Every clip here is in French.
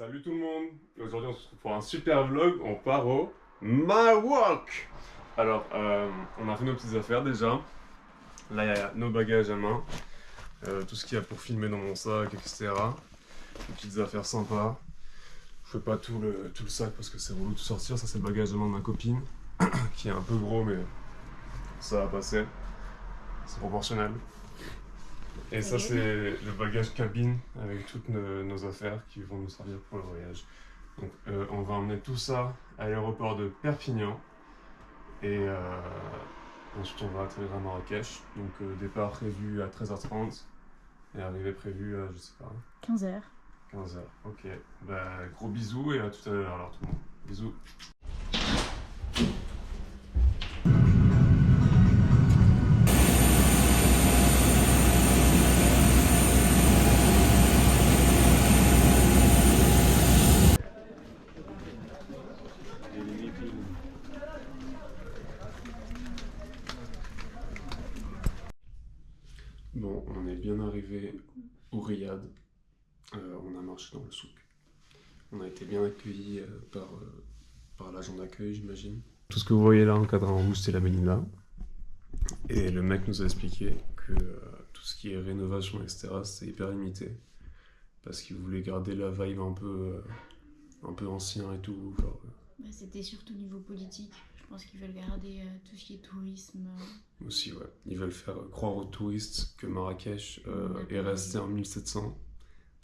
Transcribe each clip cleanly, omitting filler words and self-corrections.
Salut tout le monde. Aujourd'hui on se retrouve pour un super vlog, on part au Maroc. Alors on a fait nos petites affaires déjà. Là il y a nos bagages à main, tout ce qu'il y a pour filmer dans mon sac, etc. Des petites affaires sympas. Je fais pas tout le sac parce que c'est relou de sortir, ça c'est le bagage à main de ma copine qui est un peu gros mais ça va passer, c'est proportionnel. Et ça c'est le bagage cabine avec toutes nos affaires qui vont nous servir pour le voyage. Donc on va emmener tout ça à l'aéroport de Perpignan et ensuite on va atterrir à Marrakech. Donc départ prévu à 13h30 et arrivée prévue à je sais pas 15h. 15h. Ok. Bah gros bisous et à tout à l'heure alors tout le monde. Bisous. Bon, on est bien arrivé au Riyad. On a marché dans le souk. On a été bien accueillis par l'agent d'accueil, j'imagine. Tout ce que vous voyez là encadré en rouge, c'est la Médina. Et le mec nous a expliqué que tout ce qui est rénovation, etc., c'est hyper limité. Parce qu'il voulait garder la vibe un peu ancien et tout. Genre, C'était surtout niveau politique. Je pense qu'ils veulent garder tout ce qui est tourisme. Aussi, ouais. Ils veulent faire croire aux touristes que Marrakech est resté en 1700,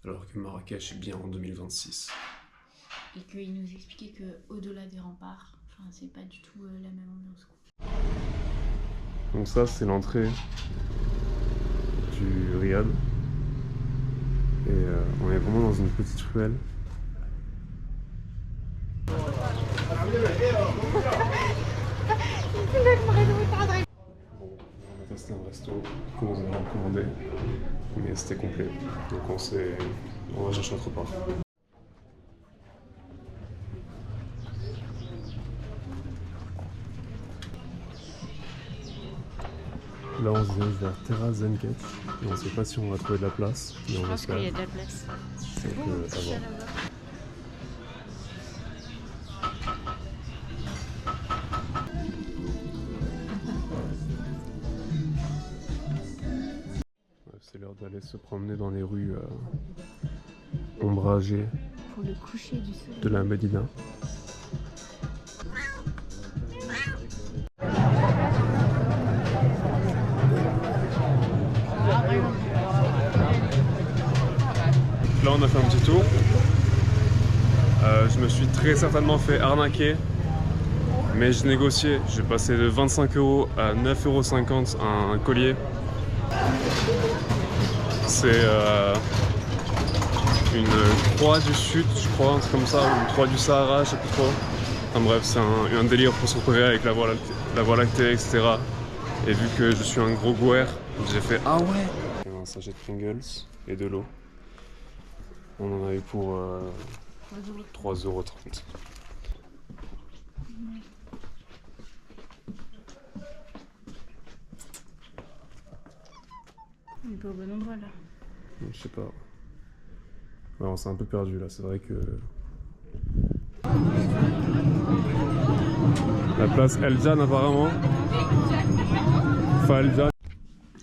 alors que Marrakech est bien en 2026. Et qu'ils nous expliquaient qu'au-delà des remparts, c'est pas du tout la même ambiance. Donc ça, c'est l'entrée du Riyad. Et on est vraiment dans une petite ruelle. Bon, on a testé un resto qu'on nous avait recommandé, mais c'était complet. Donc on va chercher autre part. Là, on se dirige vers Terra Zenket et on ne sait pas si on va trouver de la place. Je pense qu'il y a de la place. C'est bon, à voir. C'est l'heure d'aller se promener dans les rues ombragées pour le coucher du soleil de la Médina. Là on a fait un petit tour. Je me suis très certainement fait arnaquer, mais j'ai négocié. J'ai passé de 25 € à 9,50 € un collier. C'est une croix du Sud, je crois, un truc comme ça, ou une croix du Sahara, je sais plus trop. Enfin bref, c'est un délire pour se repérer avec la voie lactée, etc. Et vu que je suis un gros gouer, j'ai fait ah ouais. Un sachet de Pringles et de l'eau. On en a eu pour 3,30 €. On n'est pas au bon endroit là. Je sais pas. Ouais, on s'est un peu perdu là, c'est vrai que... La place El Jan apparemment. Enfin El Jan.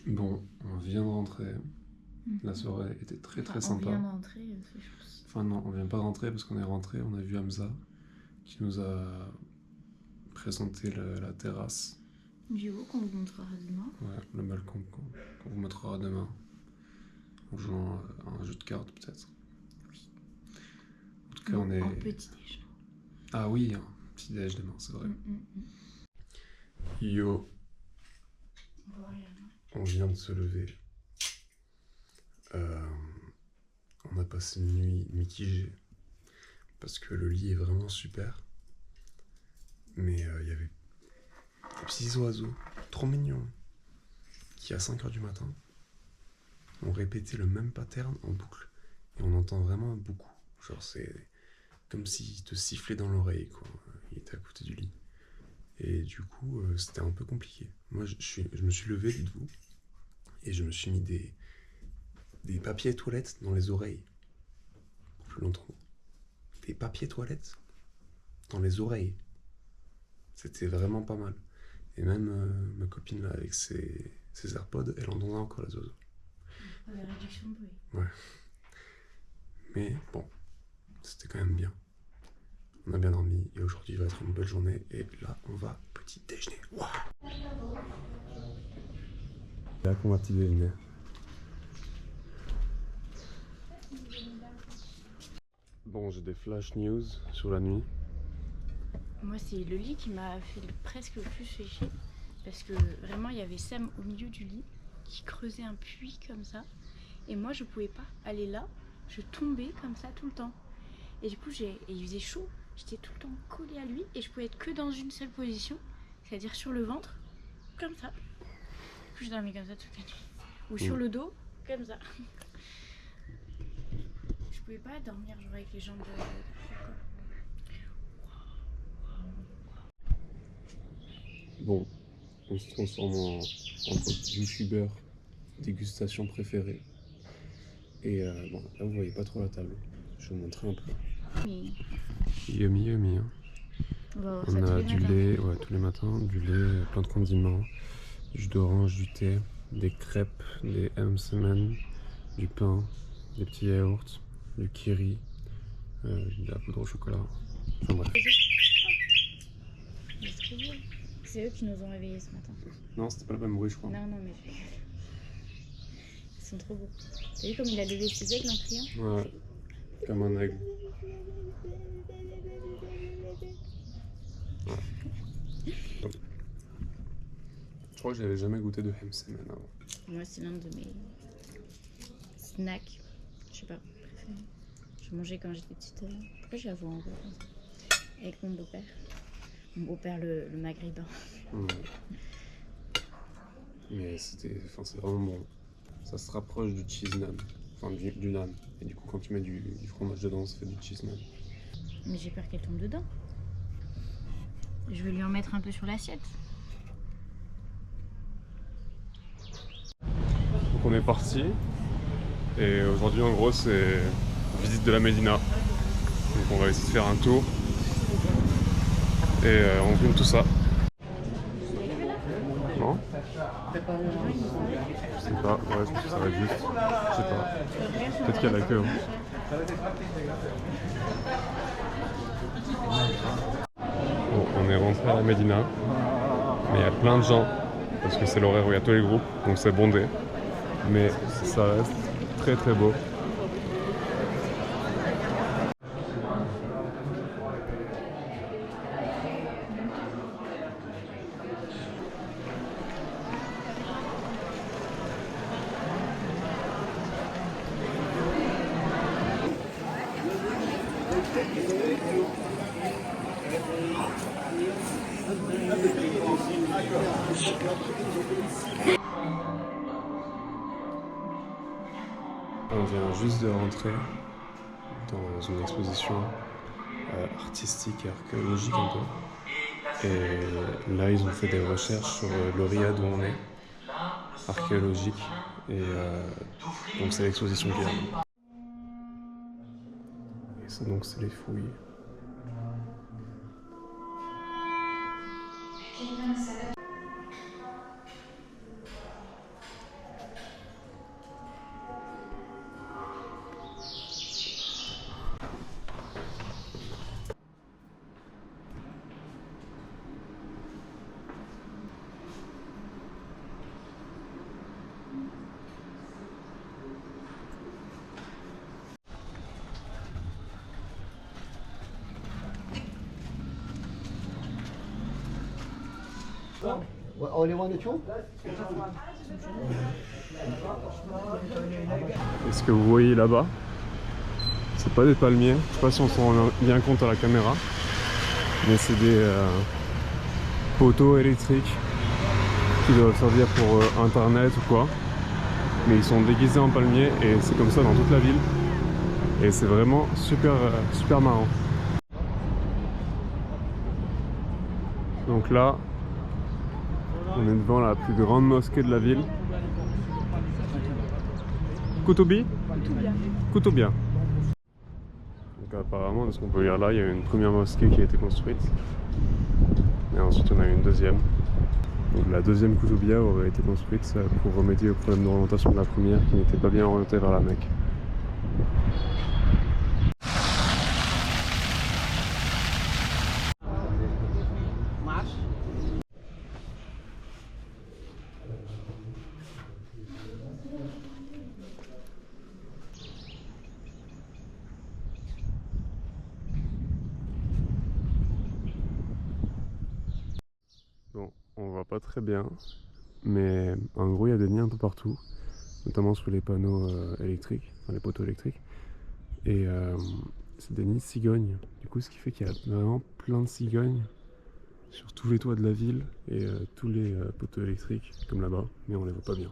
Bon, on vient de rentrer. La soirée était très sympa. On vient d'entrer, c'est chose. Enfin non, on vient pas de rentrer parce qu'on est rentré, on a vu Hamza qui nous a présenté la terrasse. Du haut qu'on vous montrera demain. Ouais, le balcon qu'on vous montrera demain. En jouant à un jeu de cartes peut-être. Oui. En tout cas on est... En petit déj. Ah oui, un petit déj demain, c'est vrai. Yo. Voilà. On vient de se lever. On a passé une nuit mitigée parce que le lit est vraiment super. Mais il y avait des petits oiseaux trop mignons qui à 5 h du matin ont répété le même pattern en boucle. Et on entend vraiment beaucoup. Genre c'est comme s'il te sifflait dans l'oreille quoi. Il était à côté du lit. Et du coup c'était un peu compliqué. Moi je me suis levé, dites-vous, et je me suis mis des papiers toilettes dans les oreilles pour plus longtemps. papiers toilettes dans les oreilles. C'était vraiment pas mal. Et même ma copine là avec ses AirPods, elle entendait encore la zozo. La réduction de bruit. Ouais. Mais bon, c'était quand même bien. On a bien dormi et aujourd'hui va être une belle journée. Et là, on va petit déjeuner. Waouh! Là qu'on va petit déjeuner. Bon, j'ai des flash news sur la nuit. Moi, c'est le lit qui m'a fait presque le plus fait chier. Parce que vraiment, il y avait Sam au milieu du lit qui creusait un puits comme ça. Et moi, je pouvais pas aller là. Je tombais comme ça tout le temps. Et du coup, il faisait chaud. J'étais tout le temps collée à lui. Et je pouvais être que dans une seule position. C'est-à-dire sur le ventre. Comme ça. Du coup, je dormais comme ça toute la nuit. Ou sur le dos. Comme ça. Je pouvais pas dormir genre avec les jambes de quoi. Bon, on se transforme en youtubeur dégustation préférée. Et bon, là vous voyez pas trop la table. Je vais vous montrer un peu. Mais... Yummy yummy. Hein. On a du lait, ouais, tous les matins, du lait, plein de condiments, du jus d'orange, du thé, des crêpes, des M&M's, du pain, des petits yaourts, du kiri, de la poudre au chocolat. Enfin bref. C'est eux qui nous ont réveillés ce matin. Non, c'était pas le même bruit, je crois. Non, mais ils sont trop beaux. T'as vu comme il a levé ses aigles en criant? Ouais, comme un aigle. Ouais. Je crois que j'avais jamais goûté de M&M's avant. Moi, c'est l'un de mes snacks, je sais pas, préférés. Je mangeais quand j'étais petite. Pourquoi j'ai avoué en gros avec mon beau-père. Mon beau-père, le maghrébin. Mmh. Mais c'est vraiment bon. Ça se rapproche du cheese naan, enfin du naan. Et du coup, quand tu mets du fromage dedans, ça fait du cheese naan. Mais j'ai peur qu'elle tombe dedans. Je vais lui en mettre un peu sur l'assiette. Donc on est parti. Et aujourd'hui, en gros, c'est visite de la Médina. Donc on va essayer de faire un tour. Et on filme tout ça. Non? Je sais pas, ouais, je pense que ça va être juste. Je sais pas. Peut-être qu'il y a la queue. Hein. Bon, on est rentré à la Médina. Mais il y a plein de gens. Parce que c'est l'horaire où il y a tous les groupes. Donc c'est bondé. Mais ça reste très très beau. On vient juste de rentrer dans une exposition artistique et archéologique un peu. Et là, ils ont fait des recherches sur le riad où on est, archéologique. Et donc c'est l'exposition qui est là. Et ça, donc c'est les fouilles. Only one or two? Et ce que vous voyez là-bas, c'est pas des palmiers. Je sais pas si on s'en rend bien compte à la caméra, mais c'est des poteaux électriques qui doivent servir pour internet ou quoi. Mais ils sont déguisés en palmiers et c'est comme ça dans toute la ville. Et c'est vraiment super marrant. Donc là, on est devant la plus grande mosquée de la ville. Koutoubi ? Koutoubiya. Donc qu'apparemment, de ce qu'on peut lire là, il y a eu une première mosquée qui a été construite. Et ensuite, on a eu une deuxième. Donc, la deuxième Koutoubia aurait été construite pour remédier au problème d'orientation de la première qui n'était pas bien orientée vers la Mecque. Bon, on voit pas très bien, mais en gros il y a des nids un peu partout, notamment sur les panneaux électriques, enfin les poteaux électriques, et c'est des nids de cigognes. Du coup, ce qui fait qu'il y a vraiment plein de cigognes sur tous les toits de la ville et tous les poteaux électriques, comme là-bas, mais on les voit pas bien.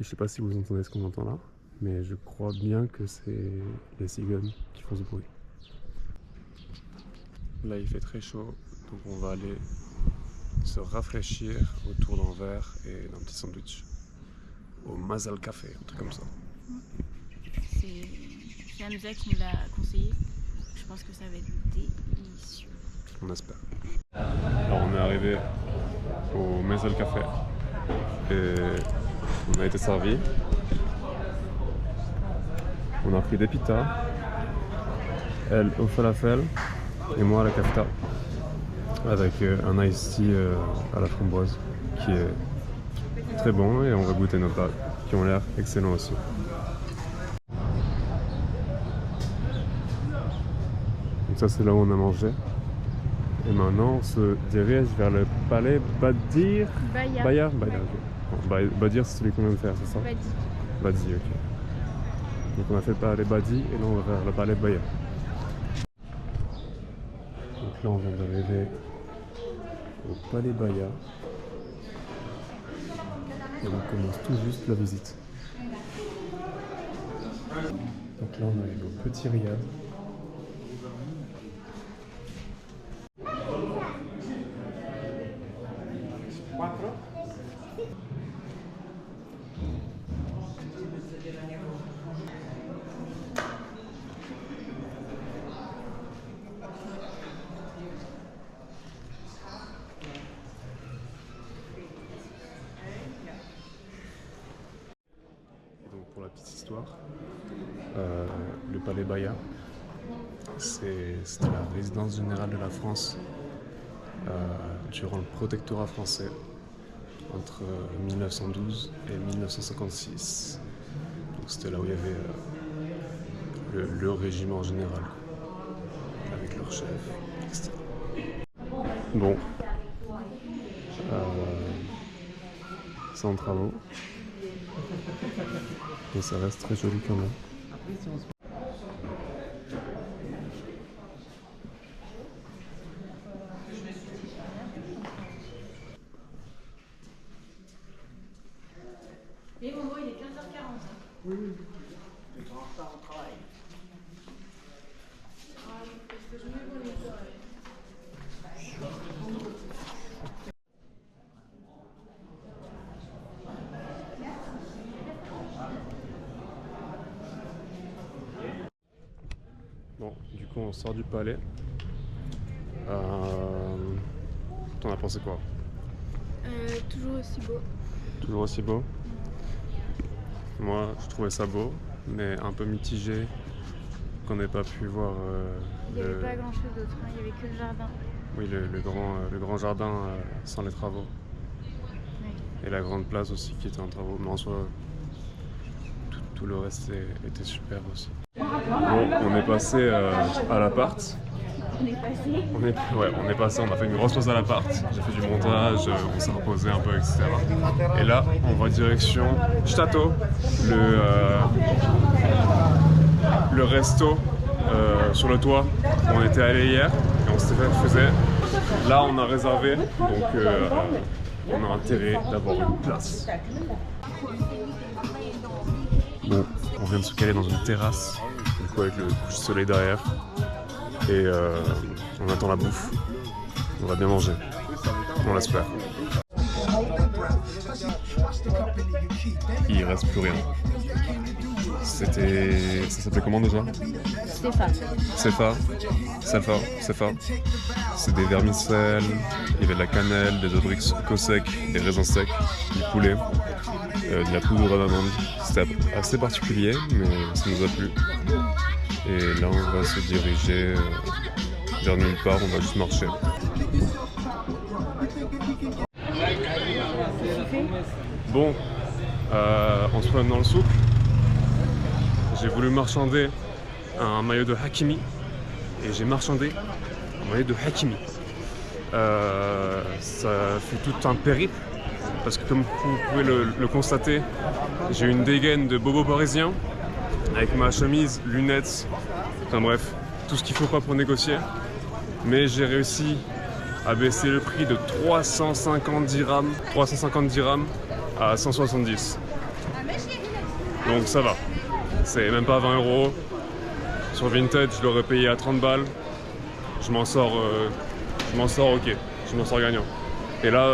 Et je sais pas si vous entendez ce qu'on entend là, mais je crois bien que c'est les cigognes qui font ce bruit. Là il fait très chaud, donc on va aller se rafraîchir autour d'un verre et d'un petit sandwich au Mazal Café, un truc comme ça. C'est Hamza qui nous l'a conseillé. Je pense que ça va être délicieux. On espère. Alors on est arrivé au Mazal Café et on a été servi. On a pris des pitas, elle au falafel et moi à la kafta, avec un iced tea à la framboise qui est très bon, et on va goûter nos plats qui ont l'air excellents aussi. Donc ça c'est là où on a mangé. Et maintenant on se dirige vers le palais Badir. Baya. Ok. Bon, Badir c'est celui qu'on vient de faire, c'est ça? Badi, ok. Donc on a fait le palais Badi et là on va vers le palais Baya. Donc là on vient d'arriver au palais Baya et on commence tout juste la visite. Donc là on arrive au petit riad. Pour la petite histoire, le palais Baya, c'était la résidence générale de la France durant le protectorat français entre 1912 et 1956. Donc c'était là où il y avait le régiment général avec leur chef, etc. Bon, c'est en travaux. Et ça reste très joli quand même. Et Momo, il est 15h40. Oui, tu es en retard au travail. Bon, du coup on sort du palais. T'en as pensé quoi? Toujours aussi beau. Toujours aussi beau? Moi je trouvais ça beau, mais un peu mitigé qu'on n'ait pas pu voir Il n'y avait pas grand chose d'autre, hein. Il n'y avait que le jardin. Oui, le grand jardin sans les travaux. Oui. Et la grande place aussi qui était en travaux, mais en soi tout le reste était super aussi. Bon, on est passé à l'appart. On est passé. On est passé, on a fait une grosse pause à l'appart. J'ai fait du montage, on s'est reposé un peu, etc. Et là, on va direction Château, le resto sur le toit où on était allé hier et on s'était fait. Là, on a réservé, donc on a intérêt d'avoir une place. Bon, on vient de se caler dans une terrasse, du coup avec le couche de soleil derrière, et on attend la bouffe. On va bien manger, on l'espère. Il reste plus rien. Ça s'appelait comment déjà? Stéphane. Cefa. C'est des vermicelles, il y avait de la cannelle, des abricots secs, des raisins secs, du poulet, de la poudre d'amande. C'était assez particulier, mais ça nous a plu. Et là, on va se diriger vers nulle part, on va juste marcher. Bon, on se promène dans le souk. J'ai voulu marchander un maillot de Hakimi et j'ai marchandé un maillot de Hakimi. Ça fait tout un périple parce que comme vous pouvez le constater, j'ai une dégaine de bobo parisien avec ma chemise, lunettes, enfin bref, tout ce qu'il faut pas pour négocier. Mais j'ai réussi à baisser le prix de 350 dirhams à 170. Donc ça va. C'est même pas 20 €. Sur Vinted, je l'aurais payé à 30 balles. Je m'en sors ok. Je m'en sors gagnant. Et là,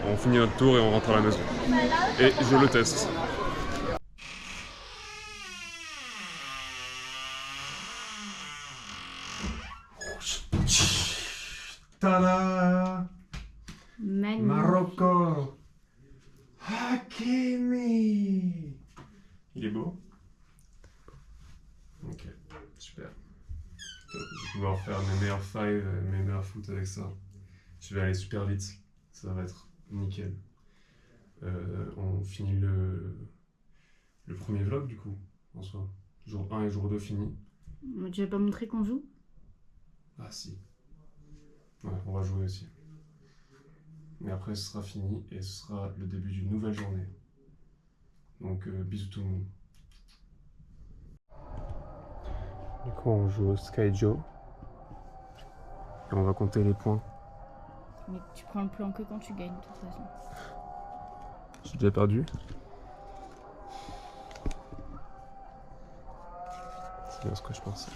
on finit notre tour et on rentre à la maison. Et je le teste. Tada! Magnifique. Marocco! Hakimi! Il est beau? Ok, super. Top. Je vais pouvoir faire mes meilleurs fives, mes meilleurs foot avec ça. Je vais aller super vite, ça va être nickel. On finit le premier vlog du coup, en soi. Jour 1 et jour 2 fini. Tu vas pas montrer qu'on joue? Ah si. Ouais, on va jouer aussi. Mais après ce sera fini et ce sera le début d'une nouvelle journée. Donc bisous tout le monde. Du coup on joue au Sky Joe. Et on va compter les points. Mais tu prends le plan que quand tu gagnes de toute façon. J'ai déjà perdu. C'est bien ce que je pensais.